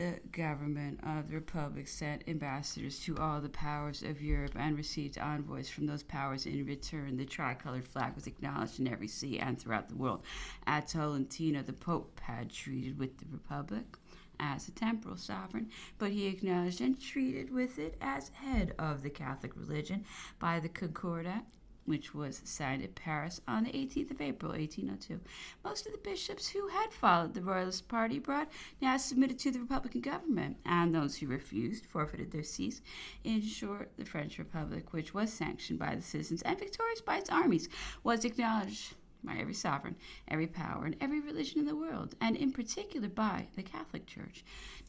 The government of the Republic sent ambassadors to all the powers of Europe and received envoys from those powers in return. The tricolored flag was acknowledged in every sea and throughout the world. At Tolentino, the Pope had treated with the Republic as a temporal sovereign, but he acknowledged and treated with it as head of the Catholic religion by the Concordat, which was signed at Paris on the 18th of April, 1802. Most of the bishops who had followed the Royalist party abroad now submitted to the Republican government, and those who refused forfeited their sees. In short, the French Republic, which was sanctioned by the citizens and victorious by its armies, was acknowledged by every sovereign, every power, and every religion in the world, and in particular by the Catholic Church.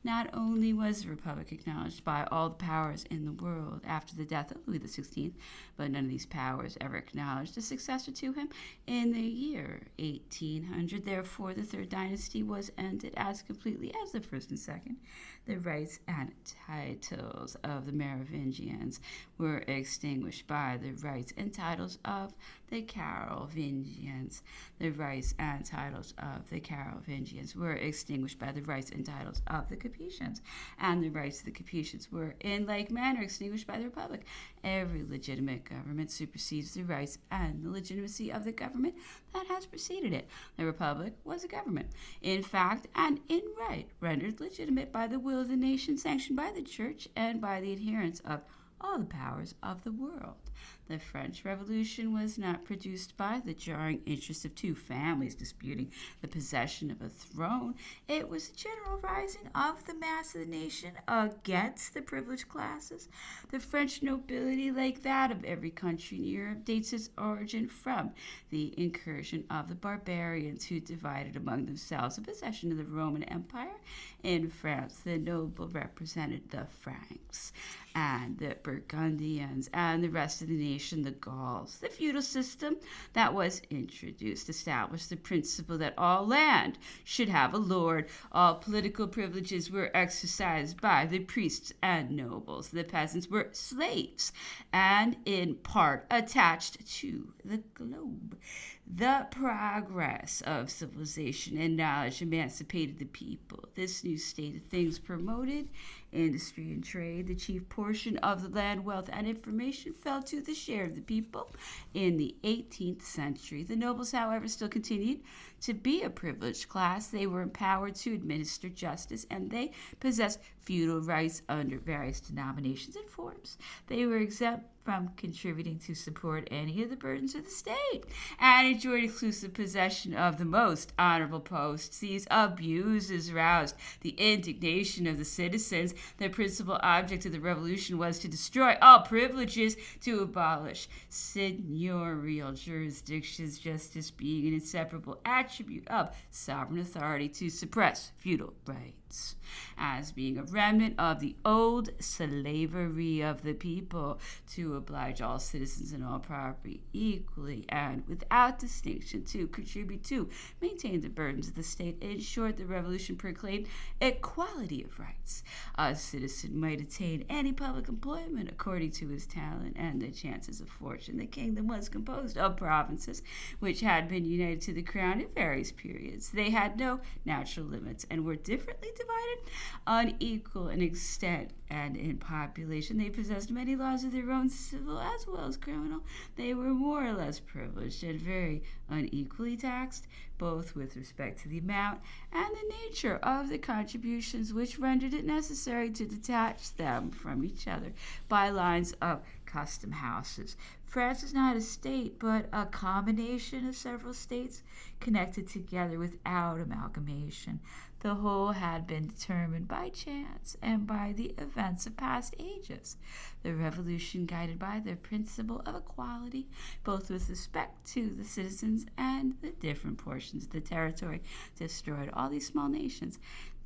Not only was the Republic acknowledged by all the powers in the world after the death of Louis XVI, but none of these powers ever acknowledged a successor to him in the year 1800. Therefore, the Third Dynasty was ended as completely as the first and second. The rights and titles of the Merovingians were extinguished by the rights and titles of the Carolingians. The rights and titles of the Carolingians were extinguished by the rights and titles of the Capetians, and the rights of the Capetians were in like manner extinguished by the Republic. Every legitimate government supersedes the rights and the legitimacy of the government that has preceded it. The Republic was a government, in fact and in right, rendered legitimate by the will of the nation, sanctioned by the Church and by the adherents of all the powers of the world. The French Revolution was not produced by the jarring interests of two families disputing the possession of a throne. It was a general rising of the mass of the nation against the privileged classes. The French nobility, like that of every country in Europe, dates its origin from the incursion of the barbarians who divided among themselves the possession of the Roman Empire. In France, the noble represented the Franks and the Burgundians and the rest of the nation, the Gauls. The feudal system that was introduced established the principle that all land should have a lord. All political privileges were exercised by the priests and nobles. The peasants were slaves and in part attached to the globe. The progress of civilization and knowledge emancipated the people. This new state of things promoted industry and trade. The chief portion of the land, wealth, and information fell to the share of the people in the 18th century. The nobles, however, still continued to be a privileged class. They were empowered to administer justice, and they possessed feudal rights under various denominations and forms. They were exempt from contributing to support any of the burdens of the state and enjoyed exclusive possession of the most honorable posts. These abuses roused the indignation of the citizens. The principal object of the revolution was to destroy all privileges, to abolish seigneurial jurisdictions, justice being an inseparable attribute of sovereign authority, to suppress feudal rights as being a remnant of the old slavery of the people, to oblige all citizens and all property equally and without distinction, to contribute to maintain the burdens of the state. In short, the revolution proclaimed equality of rights. A citizen might attain any public employment according to his talent and the chances of fortune. The kingdom was composed of provinces which had been united to the crown in various periods. They had no natural limits and were differently divided, unequal in extent and in population. They possessed many laws of their own, civil as well as criminal. They were more or less privileged and very unequally taxed, both with respect to the amount and the nature of the contributions, which rendered it necessary to detach them from each other by lines of custom houses. France is not a state, but a combination of several states connected together without amalgamation. The whole had been determined by chance and by the events of past ages. The revolution, guided by the principle of equality, both with respect to the citizens and the different portions of the territory, destroyed all these small nations.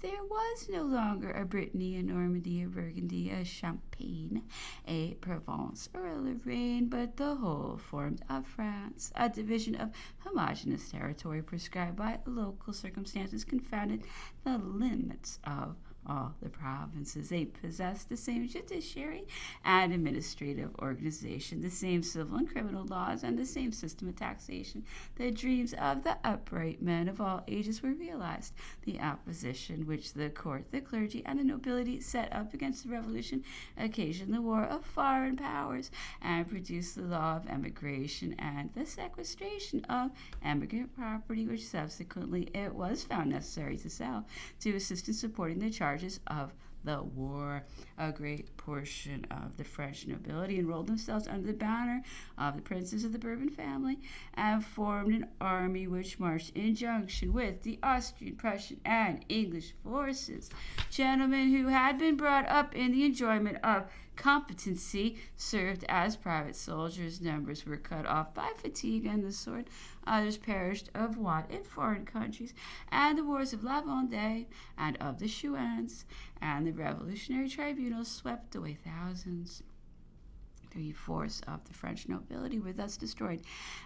There was no longer a Brittany, a Normandy, a Burgundy, a Champagne, a Provence, or a Lorraine, but the whole formed of France. A division of homogeneous territory prescribed by local circumstances confounded the limits of all the provinces. They possessed the same judiciary and administrative organization, the same civil and criminal laws, and the same system of taxation. The dreams of the upright men of all ages were realized. The opposition which the court, the clergy, and the nobility set up against the revolution occasioned the war of foreign powers and produced the law of emigration and the sequestration of emigrant property, which subsequently it was found necessary to sell to assist in supporting the charges of the war. A great portion of the French nobility enrolled themselves under the banner of the princes of the Bourbon family and formed an army which marched in junction with the Austrian, Prussian, and English forces. Gentlemen who had been brought up in the enjoyment of competency served as private soldiers. Numbers were cut off by fatigue and the sword. Others perished of want in foreign countries, and the wars of La Vendée and of the Chouans and the revolutionary tribunals swept away thousands. 3/4 of the French nobility were thus destroyed,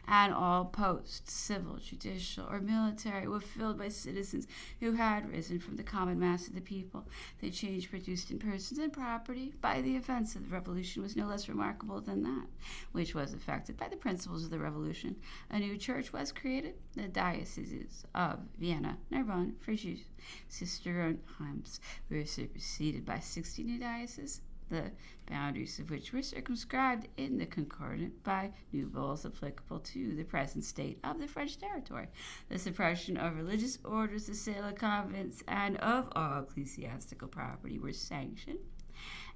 and all posts, civil, judicial, or military, were filled by citizens who had risen from the common mass of the people. The change produced in persons and property by the events of the Revolution was no less remarkable than that which was effected by the principles of the Revolution. A new church was created. The dioceses of Vienna, Narbonne, Fréjus, Sisteron-Reims were superseded by 60 new dioceses, the boundaries of which were circumscribed in the Concordat by new bulls applicable to the present state of the French territory. The suppression of religious orders, the sale of convents, and of all ecclesiastical property were sanctioned,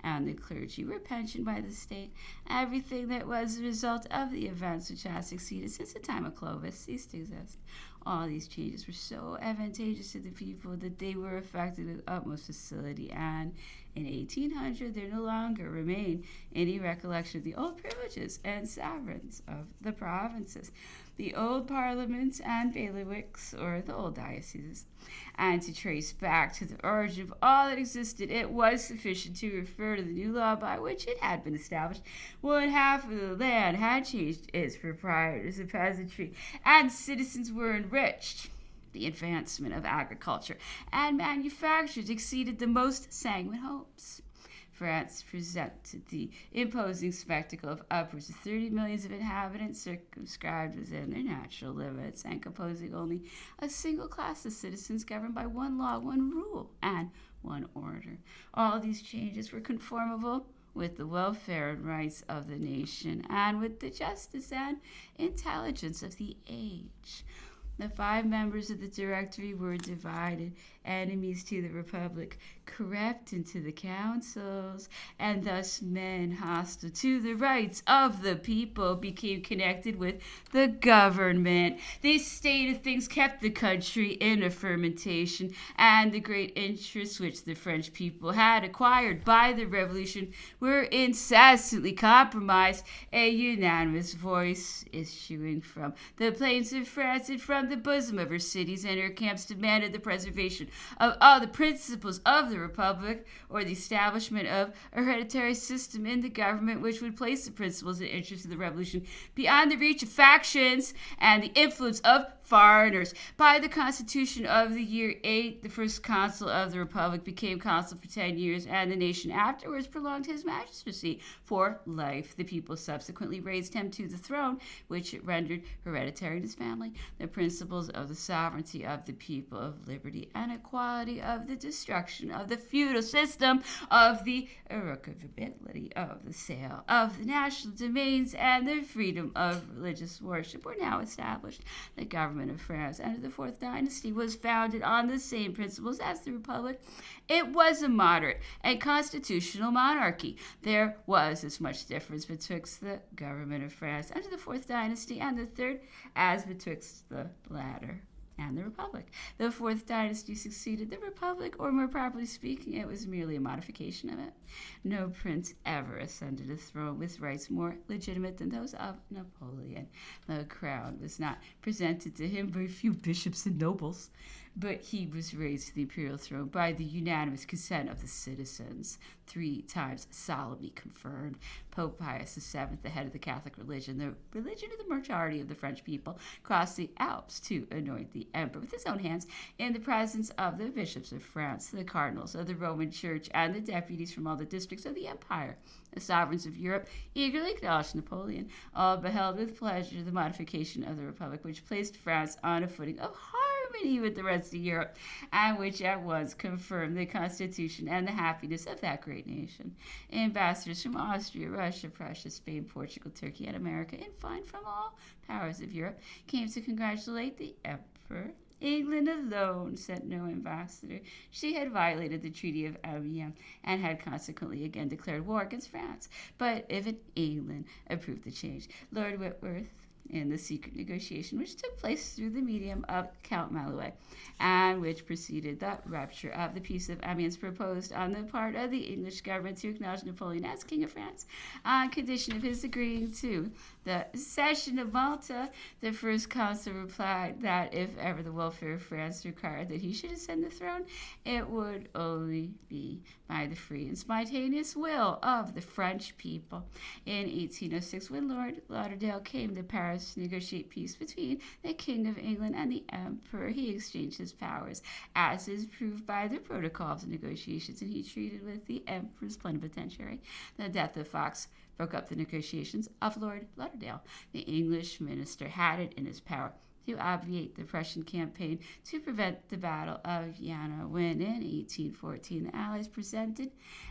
and the clergy were pensioned by the state. Everything that was the result of the events which had succeeded since the time of Clovis ceased to exist. All these changes were so advantageous to the people that they were effected with utmost facility, and in 1800 there no longer remained any recollection of the old privileges and sovereigns of the provinces, the old parliaments and bailiwicks, or the old dioceses. And to trace back to the origin of all that existed, it was sufficient to refer to the new law by which it had been established. 1/2 of the land had changed its proprietors, the peasantry and citizens were enriched. The advancement of agriculture and manufactures exceeded the most sanguine hopes. France presented the imposing spectacle of upwards of 30 millions of inhabitants circumscribed within their natural limits and composing only a single class of citizens governed by one law, one rule, and one order. All these changes were conformable with the welfare and rights of the nation and with the justice and intelligence of the age. The 5 members of the Directory were divided, enemies to the Republic crept into the councils, and thus men hostile to the rights of the people became connected with the government. This state of things kept the country in a fermentation, and the great interests which the French people had acquired by the Revolution were incessantly compromised. A unanimous voice issuing from the plains of France and from the bosom of her cities and her camps demanded the preservation of all the principles of the Republic, or the establishment of a hereditary system in the government which would place the principles and interests of the Revolution beyond the reach of factions and the influence of foreigners. By the Constitution of the year 8, the first consul of the Republic became consul for 10 years, and the nation afterwards prolonged his magistracy for life. The people subsequently raised him to the throne, which it rendered hereditary in his family. The principles of the sovereignty of the people, of liberty and equality, of the destruction of the feudal system, of the irrevocability of the sale of the national domains, and the freedom of religious worship were now established. The government of France under the 4th dynasty was founded on the same principles as the Republic. It was a moderate and constitutional monarchy. There was as much difference betwixt the government of France under the 4th dynasty and the 3rd as betwixt the latter and the Republic. The 4th dynasty succeeded the Republic, or more properly speaking, it was merely a modification of it. No prince ever ascended a throne with rights more legitimate than those of Napoleon. The crown was not presented to him by a few bishops and nobles, but he was raised to the imperial throne by the unanimous consent of the citizens, 3 times solemnly confirmed. Pope Pius VII, the head of the Catholic religion, the religion of the majority of the French people, crossed the Alps to anoint the emperor with his own hands in the presence of the bishops of France, the cardinals of the Roman Church, and the deputies from all the districts of the empire. The sovereigns of Europe eagerly acknowledged Napoleon. All beheld with pleasure the modification of the Republic, which placed France on a footing of harmony with the rest of Europe, and which at once confirmed the constitution and the happiness of that great nation. Ambassadors from Austria, Russia, Prussia, Spain, Portugal, Turkey, and America, in fine, from all powers of Europe, came to congratulate the emperor. England alone sent no ambassador. She had violated the Treaty of Amiens and had consequently again declared war against France. But even England approved the change. Lord Whitworth, in the secret negotiation which took place through the medium of Count Malouet, and which preceded the rupture of the Peace of Amiens, proposed on the part of the English government to acknowledge Napoleon as King of France on condition of his agreeing to the cession of Malta. The first consul replied that if ever the welfare of France required that he should ascend the throne, it would only be by the free and spontaneous will of the French people. In 1806, when Lord Lauderdale came to Paris to negotiate peace between the King of England and the Emperor, he exchanged his powers, as is proved by the protocol of the negotiations, and he treated with the Emperor's plenipotentiary. The death of Fox broke up the negotiations of Lord Lauderdale. The English minister had it in his power to obviate the Prussian campaign to prevent the Battle of Jena, when in 1814 the Allies presented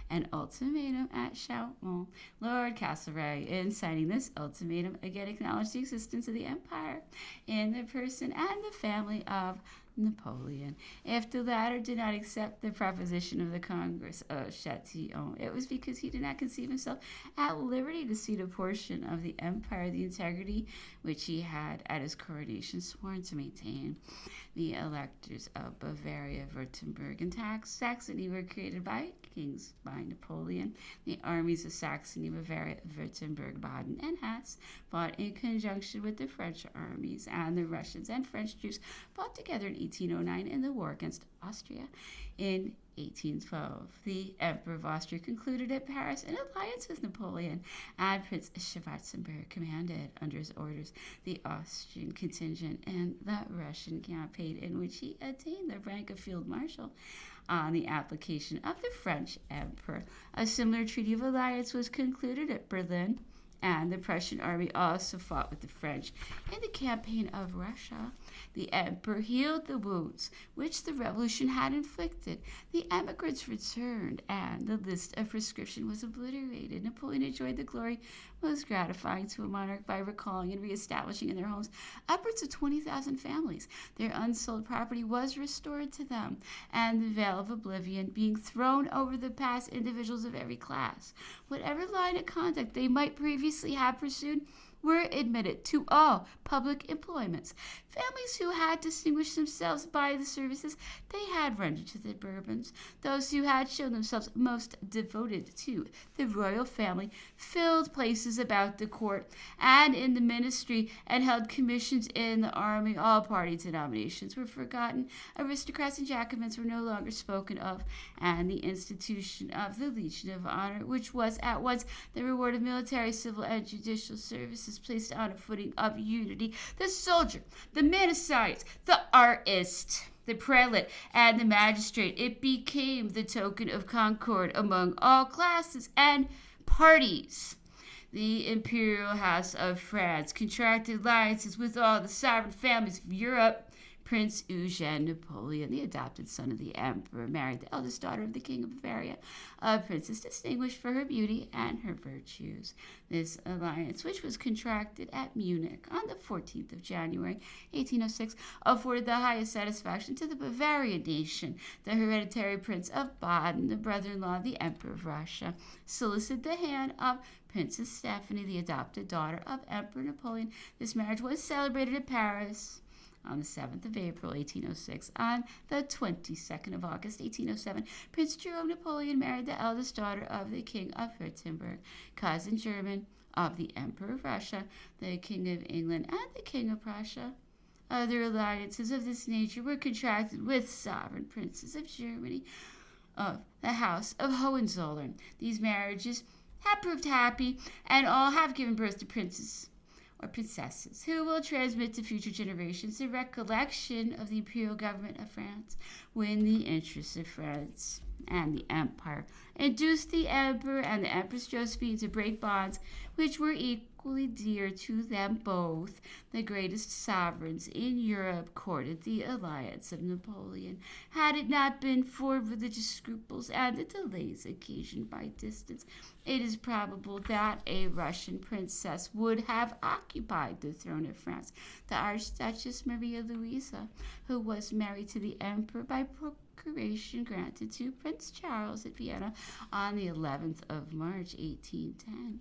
an ultimatum at Chaumont. Lord Castlereagh, in signing this ultimatum, again acknowledged the existence of the empire in the person and the family of Napoleon. If the latter did not accept the proposition of the Congress of Châtillon, it was because he did not conceive himself at liberty to cede a portion of the empire, the integrity which he had at his coronation sworn to maintain. The electors of Bavaria, Württemberg, and Saxony were created by kings by Napoleon. The armies of Saxony, Bavaria, Württemberg, Baden, and Hesse fought in conjunction with the French armies, and the Russians and French troops fought together in 1809 in the war against Austria. In 1812, the Emperor of Austria concluded at Paris an alliance with Napoleon, and Prince Schwarzenberg commanded, under his orders, the Austrian contingent in the Russian campaign, in which he attained the rank of field marshal. On the application of the French Emperor, a similar treaty of alliance was concluded at Berlin, and the Prussian army also fought with the French in the campaign of Russia. The emperor healed the wounds which the revolution had inflicted. The emigrants returned, and the list of proscription was obliterated. Napoleon enjoyed the glory most gratifying to a monarch by recalling and reestablishing in their homes upwards of 20,000 families. Their unsold property was restored to them, and the veil of oblivion being thrown over the past individuals of every class. Whatever line of conduct they might previously have pursued were admitted to all public employments. Families who had distinguished themselves by the services they had rendered to the Bourbons, those who had shown themselves most devoted to the royal family, filled places about the court and in the ministry, and held commissions in the army. All party denominations were forgotten. Aristocrats and Jacobins were no longer spoken of, and the institution of the Legion of Honor, which was at once the reward of military, civil, and judicial services, placed on a footing of unity the soldier, the man of science, the artist, the prelate, and the magistrate. It became the token of concord among all classes and parties. The imperial house of France contracted alliances with all the sovereign families of Europe. Prince Eugene Napoleon, the adopted son of the emperor, married the eldest daughter of the king of Bavaria, a princess distinguished for her beauty and her virtues. This alliance, which was contracted at Munich on the 14th of January, 1806, afforded the highest satisfaction to the Bavarian nation. The hereditary prince of Baden, the brother-in-law of the emperor of Russia, solicited the hand of Princess Stephanie, the adopted daughter of Emperor Napoleon. This marriage was celebrated at Paris on the 7th of April, 1806. On the 22nd of August, 1807, Prince Jerome Napoleon married the eldest daughter of the King of Württemberg, cousin german of the Emperor of Russia, the King of England, and the King of Prussia. Other alliances of this nature were contracted with sovereign princes of Germany of the House of Hohenzollern. These marriages have proved happy, and all have given birth to princes or princesses who will transmit to future generations the recollection of the imperial government of France when the interests of France and the empire induced the emperor and the empress Josephine to break bonds which were equally dear to them both. The greatest sovereigns in Europe courted the alliance of Napoleon. Had it not been for religious scruples and the delays occasioned by distance, it is probable that a Russian princess would have occupied the throne of France. The Archduchess Maria Louisa, who was married to the emperor by procuration granted to Prince Charles at Vienna on the 11th of March, 1810,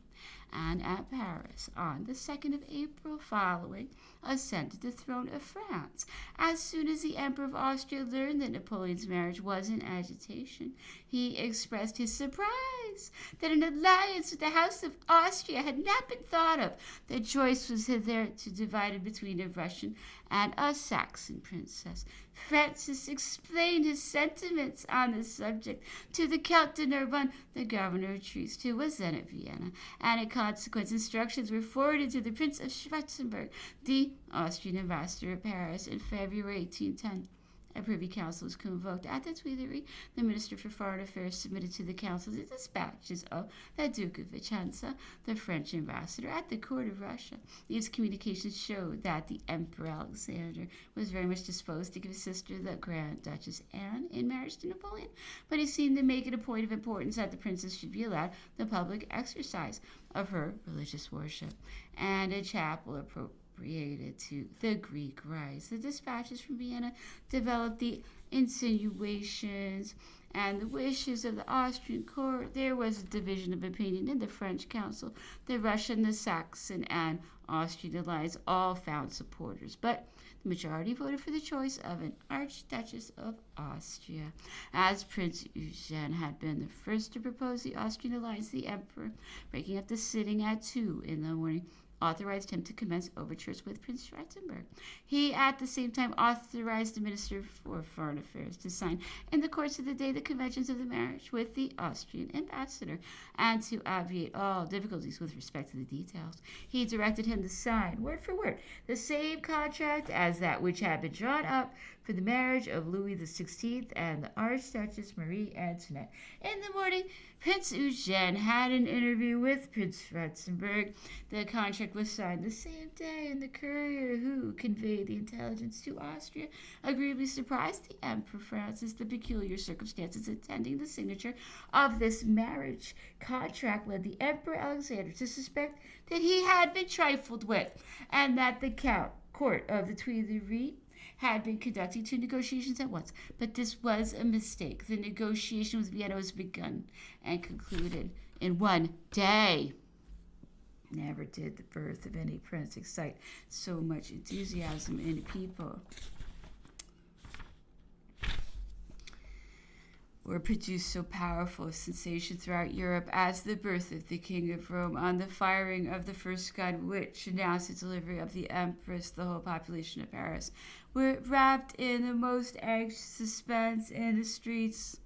and at Paris on the 2nd of April following, ascended the throne of France. As soon as the Emperor of Austria learned that Napoleon's marriage was in agitation, he expressed his surprise that an alliance with the House of Austria had not been thought of. The choice was hitherto divided between a Russian and a Saxon princess. Francis explained his sentiments on this subject to the Count de Narbonne, the governor of Trieste, who was then at Vienna, and in consequence instructions were forwarded to the Prince of Schwarzenberg, the Austrian ambassador at Paris, in February 1810. A privy council was convoked at the Tuileries. The Minister for Foreign Affairs submitted to the council the dispatches of the Duke of Vicenza, the French ambassador at the court of Russia. These communications showed that the Emperor Alexander was very much disposed to give his sister, the Grand Duchess Anne, in marriage to Napoleon, but he seemed to make it a point of importance that the princess should be allowed the public exercise of her religious worship, and a chapel appropriated to the Greek rites. The dispatches from Vienna developed the insinuations and the wishes of the Austrian court. There was a division of opinion in the French council. The Russian, the Saxon, and Austrian allies all found supporters, but the majority voted for the choice of an Archduchess of Austria. As Prince Eugene had been the first to propose the Austrian alliance, the emperor, breaking up the sitting at 2 in the morning, authorized him to commence overtures with Prince Schwarzenberg. He, at the same time, authorized the Minister for Foreign Affairs to sign, in the course of the day, the conventions of the marriage with the Austrian ambassador, and to obviate all difficulties with respect to the details. He directed him to sign, word for word, the same contract as that which had been drawn up for the marriage of Louis XVI and the Archduchess Marie Antoinette. In the morning, Prince Eugene had an interview with Prince Schwarzenberg. The contract was signed the same day, and the courier who conveyed the intelligence to Austria agreeably surprised the Emperor Francis. The peculiar circumstances attending the signature of this marriage contract led the Emperor Alexander to suspect that he had been trifled with, and that the court of the Tuileries had been conducting 2 negotiations at once. But this was a mistake. The negotiation with Vienna was begun and concluded in 1 day. Never did the birth of any prince excite so much enthusiasm in people, or produce so powerful a sensation throughout Europe as the birth of the King of Rome. On the firing of the first gun, which announced the delivery of the Empress, the whole population of Paris were wrapped in the most anxious suspense in the streets,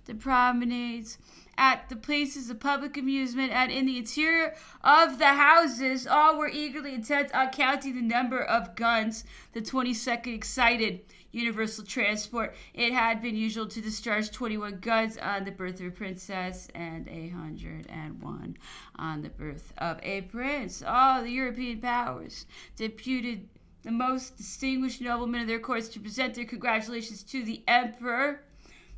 the promenades, at the places of public amusement, and in the interior of the houses. All were eagerly intent on counting the number of guns. The 22nd excited universal transport. It had been usual to discharge 21 guns on the birth of a princess and 101 on the birth of a prince. All the European powers deputed the most distinguished noblemen of their courts to present their congratulations to the emperor.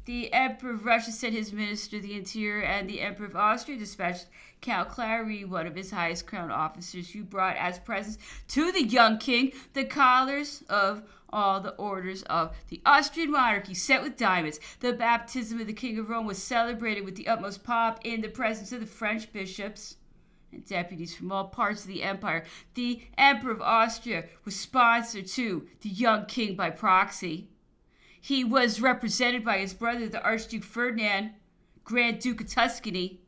The Emperor of Russia sent his minister of the interior, and the Emperor of Austria dispatched Count Clary, one of his highest crown officers, who brought as presents to the young king the collars of all the orders of the Austrian monarchy set with diamonds. The baptism of the King of Rome was celebrated with the utmost pomp in the presence of the French bishops and deputies from all parts of the empire. The Emperor of Austria was sponsor to the young king by proxy. He was represented by his brother, the Archduke Ferdinand, Grand Duke of Tuscany.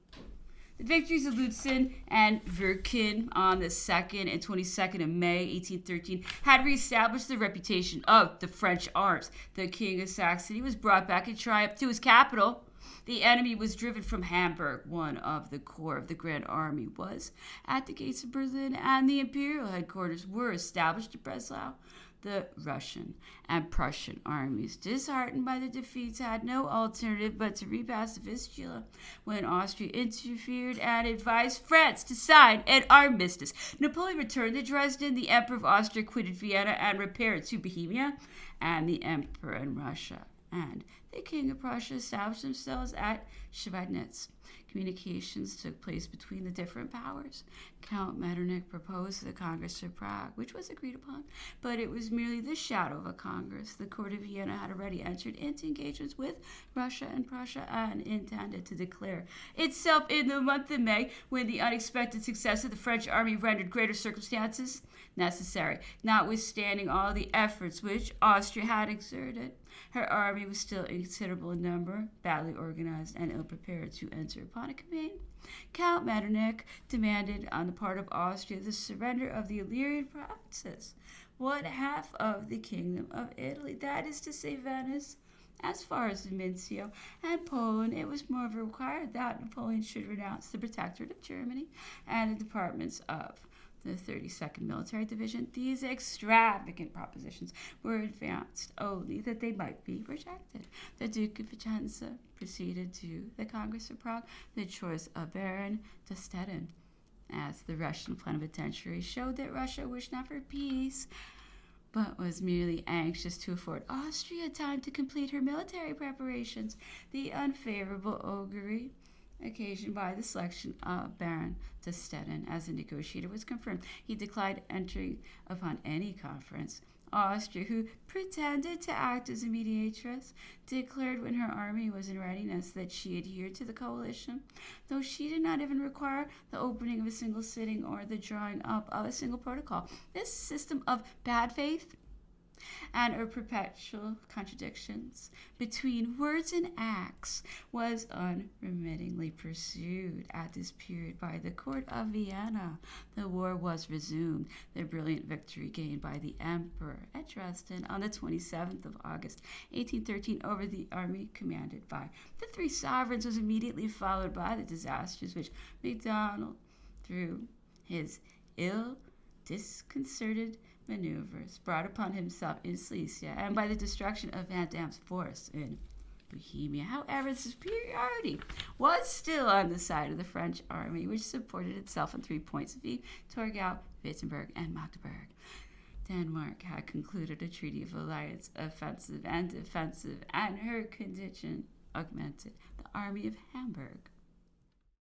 The victories of Lutzen and Verkin on the 2nd and 22nd of May 1813 had reestablished the reputation of the French arms. The King of Saxony was brought back in triumph to his capital. The enemy was driven from Hamburg. One of the corps of the Grand Army was at the gates of Berlin, and the imperial headquarters were established at Breslau. The Russian and Prussian armies, disheartened by the defeats, had no alternative but to repass the Vistula when Austria interfered and advised France to sign an armistice. Napoleon returned to Dresden. The Emperor of Austria quitted Vienna and repaired to Bohemia, and the Emperor in Russia and the King of Prussia established themselves at Schweidnitz. Communications took place between the different powers. Count Metternich proposed the Congress of Prague, which was agreed upon, but it was merely the shadow of a Congress. The court of Vienna had already entered into engagements with Russia and Prussia and intended to declare itself in the month of May, when the unexpected success of the French army rendered greater circumstances necessary. Notwithstanding all the efforts which Austria had exerted, her army was still inconsiderable in number, badly organized, and ill-prepared to enter upon a campaign. Count Metternich demanded on the part of Austria the surrender of the Illyrian provinces, one half of the Kingdom of Italy, that is to say Venice, as far as the Mincio, and Poland. It was moreover required that Napoleon should renounce the Protectorate of Germany and the departments of the 32nd Military Division. These extravagant propositions were advanced only that they might be rejected. The Duke of Vicenza proceeded to the Congress of Prague. The choice of Baron de Stettin as the Russian plenipotentiary showed that Russia wished not for peace, but was merely anxious to afford Austria time to complete her military preparations. The unfavorable augury occasioned by the selection of Baron de Stettin as a negotiator was confirmed. He declined entering upon any conference. Austria, who pretended to act as a mediatress, declared when her army was in readiness that she adhered to the coalition, though she did not even require the opening of a single sitting or the drawing up of a single protocol. This system of bad faith and of perpetual contradictions between words and acts was unremittingly pursued at this period by the court of Vienna. The war was resumed, the brilliant victory gained by the emperor at Dresden on the 27th of August, 1813, over the army commanded by the three sovereigns was immediately followed by the disasters which Macdonald, through his disconcerted maneuvers, brought upon himself in Silesia, and by the destruction of Van Damme's force in Bohemia. However, the superiority was still on the side of the French army, which supported itself on 3 points of view: Torgau, Wittenberg, and Magdeburg. Denmark had concluded a treaty of alliance, offensive and defensive, and her condition augmented. The army of Hamburg